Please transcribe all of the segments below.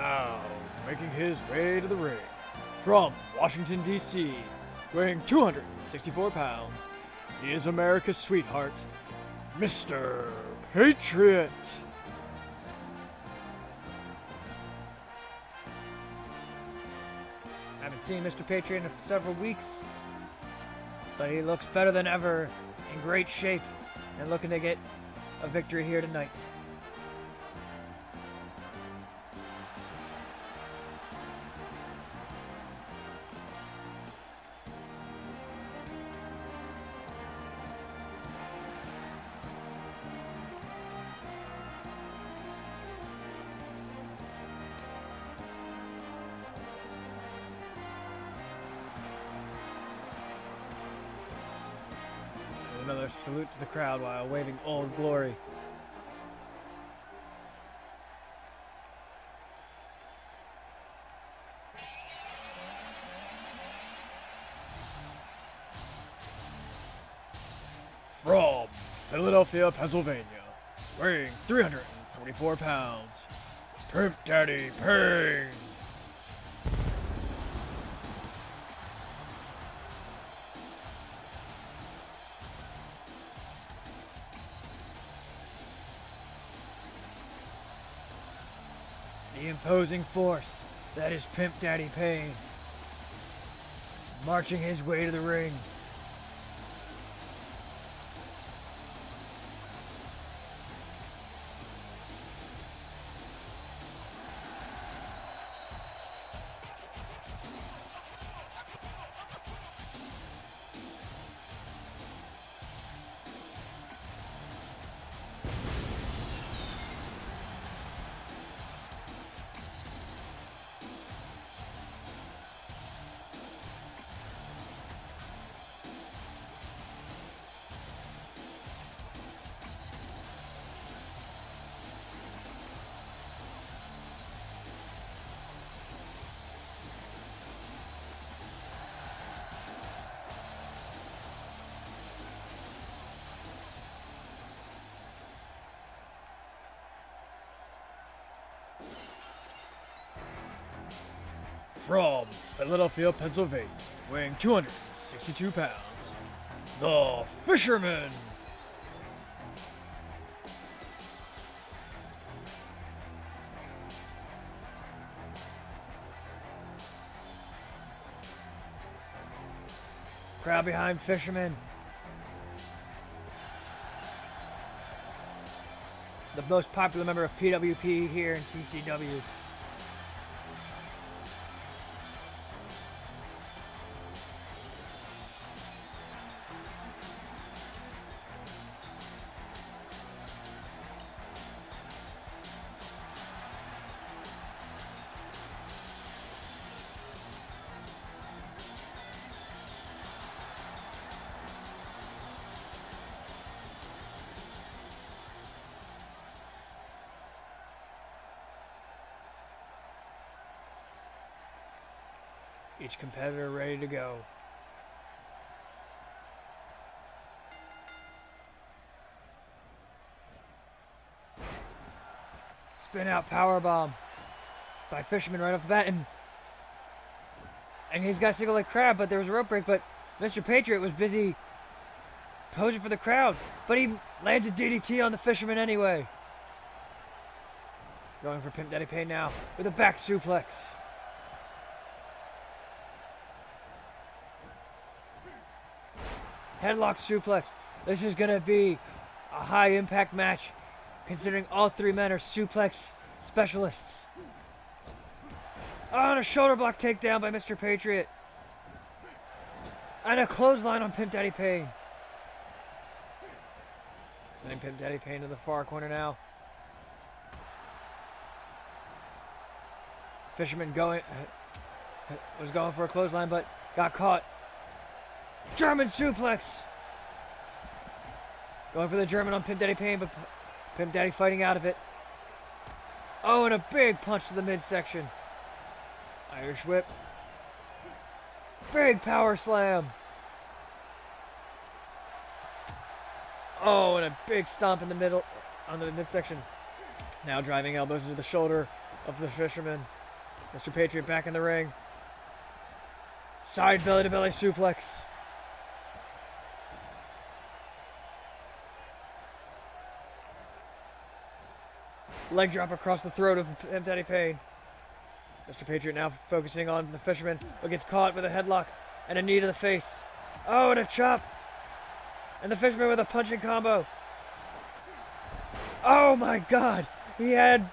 Now, making his way to the ring, from Washington, D.C., weighing 264 pounds, he is America's sweetheart, Mr. Patriot. Haven't seen Mr. Patriot in several weeks, but he looks better than ever, in great shape, and looking to get a victory here tonight. Another salute to the crowd while waving Old Glory. From Philadelphia, Pennsylvania, weighing 344 pounds, Pimp Daddy Pain. The imposing force that is Pimp Daddy Pain, marching his way to the ring. From Philadelphia, Pennsylvania, weighing 262 pounds, the Fisherman. Crowd behind Fisherman. The most popular member of PWP here in TCW. Each competitor ready to go. Spin out powerbomb by Fisherman right off the bat, and he's got single leg crab, but there was a rope break, but Mr. Patriot was busy posing for the crowd, but he lands a DDT on the Fisherman anyway. Going for Pimp Daddy Pain now with a back suplex. Headlock suplex. This is going to be a high impact match considering all three men are suplex specialists. Oh, and a shoulder block takedown by Mr. Patriot. And a clothesline on Pimp Daddy Pain. Sending Pimp Daddy Pain to the far corner now. Fisherman was going for a clothesline but got caught. German suplex. Going for the German on Pimp Daddy Pain, but Pimp Daddy fighting out of it. Oh, and a big punch to the midsection. Irish whip. Big power slam. Oh, and a big stomp in the middle, on the midsection. Now driving elbows into the shoulder of the Fisherman. Mr. Patriot back in the ring. Side belly to belly suplex. Leg drop across the throat of Pimp Daddy Payne. Mr. Patriot now focusing on the Fisherman, but gets caught with a headlock and a knee to the face. Oh, and a chop. And the Fisherman with a punching combo. Oh my God. He had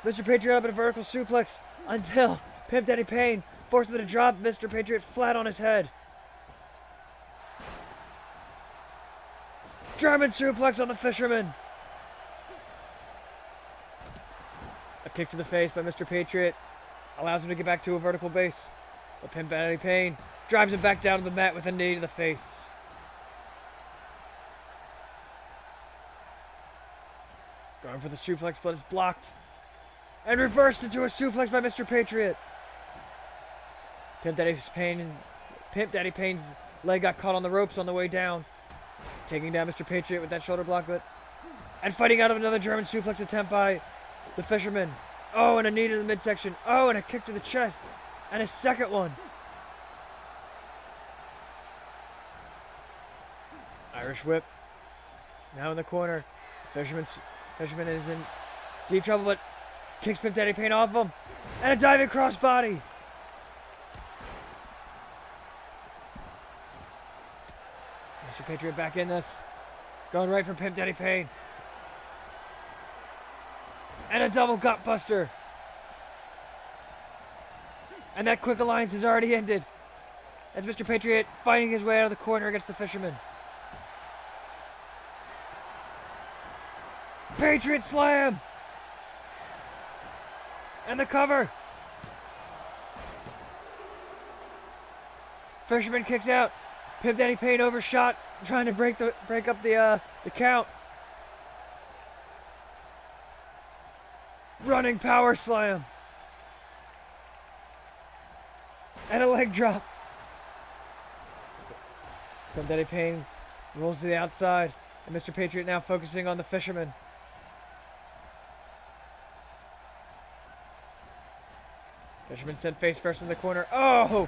Mr. Patriot up in a vertical suplex until Pimp Daddy Payne forced him to drop Mr. Patriot flat on his head. German suplex on the Fisherman. A kick to the face by Mr. Patriot allows him to get back to a vertical base. But Pimp Daddy Payne drives him back down to the mat with a knee to the face. Going for the suplex, but it's blocked. And reversed into a suplex by Mr. Patriot. Pimp Daddy Payne's leg got caught on the ropes on the way down. Taking down Mr. Patriot with that shoulder block, and fighting out of another German suplex attempt by the Fisherman. Oh, and a knee to the midsection. Oh, and a kick to the chest. And a second one. Irish whip. Now in the corner. Fisherman is in deep trouble, but kicks Pimp Daddy Payne off him. And a diving crossbody. Mr. Patriot back in this. Going right for Pimp Daddy Payne. And a double gut buster. And that quick alliance has already ended. As Mr. Patriot fighting his way out of the corner against the Fisherman. Patriot slam! And the cover. Fisherman kicks out. Pimp Daddy Payne overshot, trying to break up the count. Running power slam. And a leg drop. Pimp Daddy Payne rolls to the outside. And Mr. Patriot now focusing on the Fisherman. Fisherman sent face first in the corner. Oh!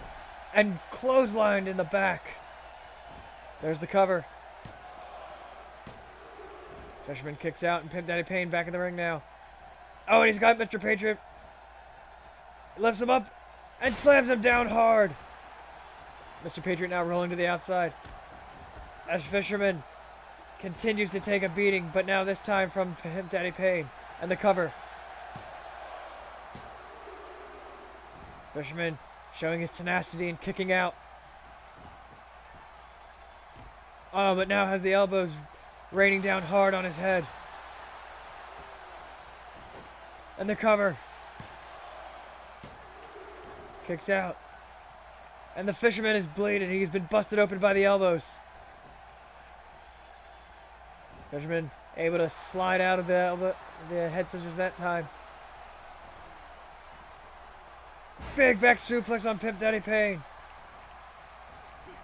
And clotheslined in the back. There's the cover. Fisherman kicks out and Pimp Daddy Payne back in the ring now. Oh, and he's got Mr. Patriot. Lifts him up and slams him down hard. Mr. Patriot now rolling to the outside. As Fisherman continues to take a beating, but now this time from Pimp Daddy Payne. And the cover. Fisherman showing his tenacity and kicking out. Oh, but now has the elbows raining down hard on his head. And the cover. Kicks out. And the Fisherman is bleeding. He's been busted open by the elbows. Fisherman able to slide out of the head scissors that time. Big back suplex on Pimp Daddy Payne.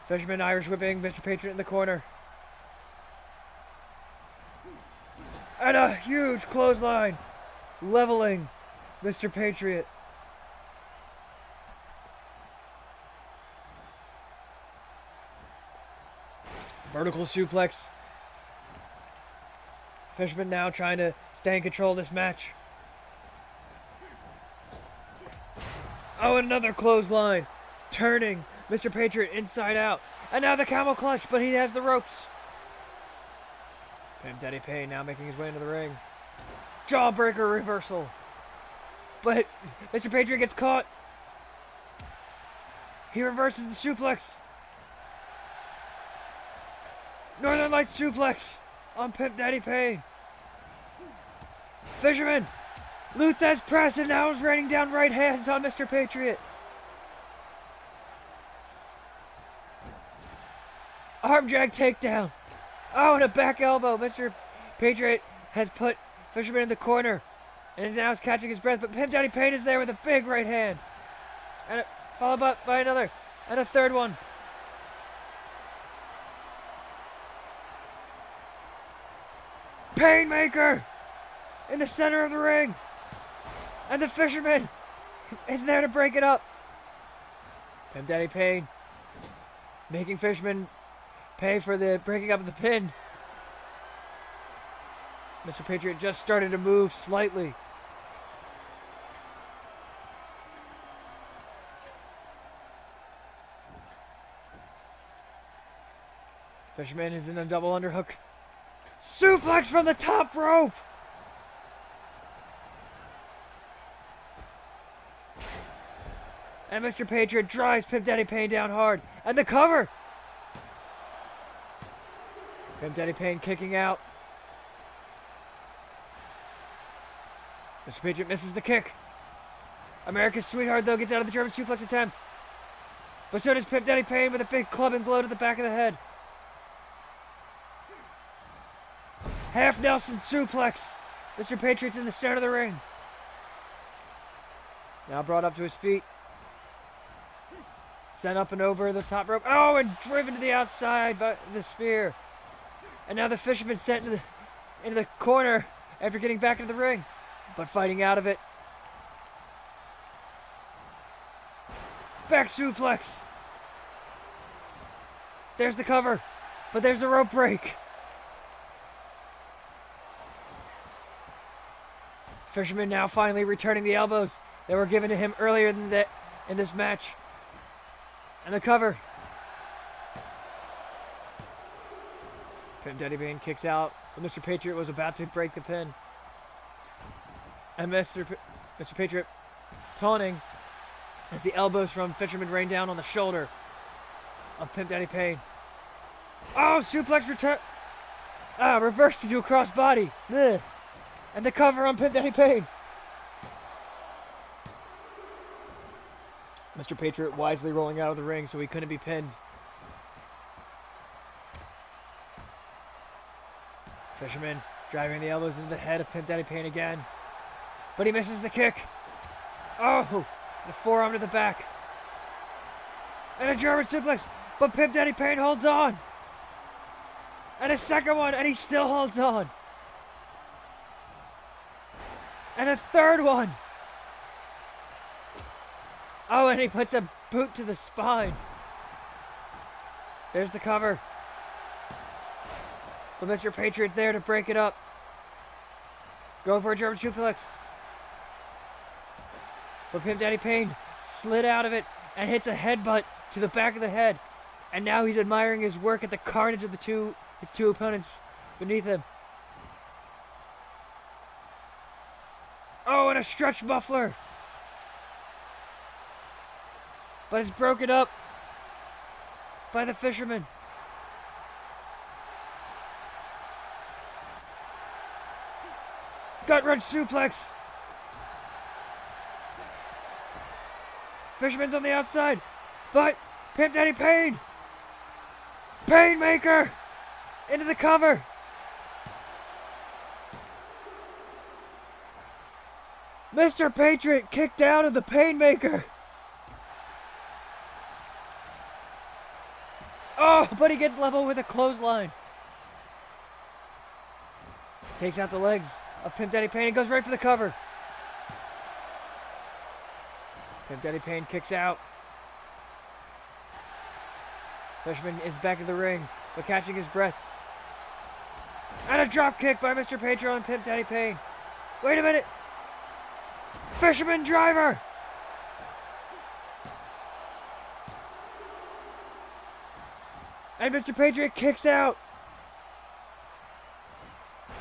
Fisherman Irish whipping Mr. Patriot in the corner. And a huge clothesline. Leveling Mr. Patriot. Vertical suplex. Fisherman now trying to stay in control of this match. Oh, another clothesline. Turning Mr. Patriot inside out. And now the camel clutch, but he has the ropes. Pimp Daddy Payne now making his way into the ring. Jawbreaker reversal. But Mr. Patriot gets caught. He reverses the suplex. Northern Lights suplex on Pimp Daddy Payne. Fisherman. Luthez press and now is raining down right hands on Mr. Patriot. Arm drag takedown. Oh, and a back elbow. Mr. Patriot has put Fisherman in the corner. And now is catching his breath. But Pimp Daddy Payne is there with a big right hand. And followed up by another. And a third one. Painmaker in the center of the ring. And the Fisherman is there to break it up. Pimp Daddy Payne making Fisherman pay for the breaking up of the pin. Mr. Patriot just started to move slightly. Fisherman is in a double underhook. Suplex from the top rope! And Mr. Patriot drives Pimp Daddy Payne down hard. And the cover! Pimp Daddy Payne kicking out. Mr. Patriot misses the kick. America's Sweetheart, though, gets out of the German suplex attempt. But so does Pimp Daddy Payne with a big clubbing blow to the back of the head. Half Nelson suplex. Mr. Patriot's in the center of the ring. Now brought up to his feet. Sent up and over the top rope. Oh, and driven to the outside by the spear. And now the Fisherman sent into the corner after getting back into the ring. But fighting out of it. Back suplex. There's the cover. But there's a rope break. Fisherman now finally returning the elbows that were given to him earlier in this match. And the cover. Pimp Daddy Payne kicks out, but Mr. Patriot was about to break the pin. And Mr. Patriot taunting as the elbows from Fisherman rain down on the shoulder of Pimp Daddy Payne. Oh, suplex return. Reversed into a crossbody. Ugh. And the cover on Pimp Daddy Payne. Mr. Patriot wisely rolling out of the ring so he couldn't be pinned. Fisherman driving the elbows into the head of Pimp Daddy Payne again. But he misses the kick. Oh, the forearm to the back. And a German suplex. But Pimp Daddy Payne holds on. And a second one, and he still holds on. And a third one. Oh, and he puts a boot to the spine. There's the cover. But Mr. Patriot there to break it up. Go for a German suplex. But Pimp Daddy Payne slid out of it and hits a headbutt to the back of the head. And now he's admiring his work at the carnage of his two opponents beneath him. Oh, and a stretch muffler. But it's broken up by the Fisherman. Gut wrench suplex. Fisherman's on the outside. But Pimp Daddy Payne. Painmaker. Into the cover. Mr. Patriot kicked out of the Painmaker. Oh, but he gets level with a clothesline. Takes out the legs of Pimp Daddy Payne and goes right for the cover. Pimp Daddy Payne kicks out. Fisherman is back in the ring, but catching his breath. And a drop kick by Mr. Patriot on Pimp Daddy Payne. Wait a minute. Fisherman driver. And Mr. Patriot kicks out.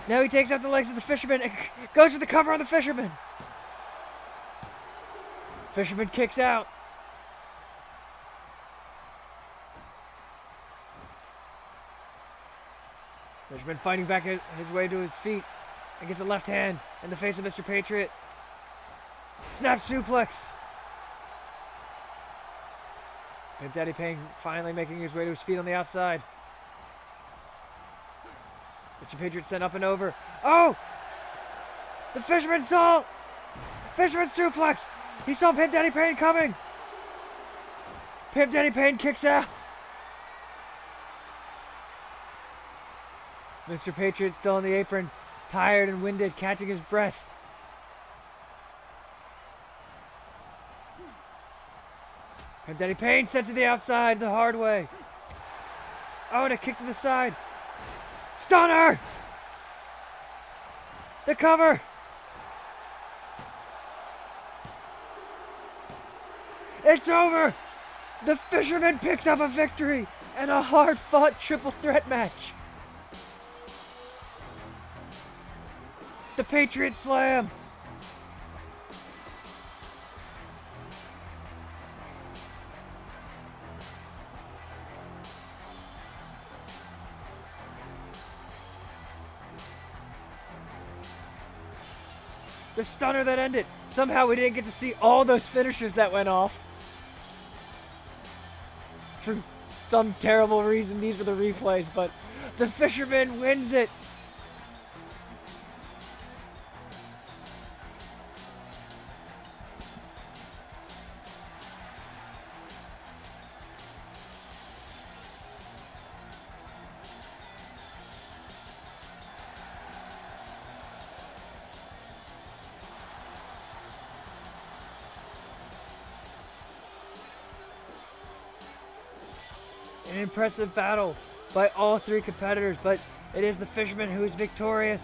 Now he takes out the legs of the Fisherman and goes for the cover on the Fisherman. Fisherman kicks out. Fisherman fighting back his way to his feet and gets a left hand in the face of Mr. Patriot. Snap suplex. Pimp Daddy Payne finally making his way to his feet on the outside. Mr. Patriot sent up and over. Oh! The Fisherman saw! Fisherman suplex! He saw Pimp Daddy Payne coming! Pimp Daddy Payne kicks out! Mr. Patriot still on the apron, tired and winded, catching his breath. And Danny Payne sent to the outside the hard way. Oh, and a kick to the side. Stunner! The cover! It's over! The Fisherman picks up a victory and a hard-fought triple threat match. The Patriot Slam. The stunner that ended. Somehow we didn't get to see all those finishers that went off. For some terrible reason, these are the replays, but the Fisherman wins it. An impressive battle by all three competitors, but it is the Fisherman who is victorious.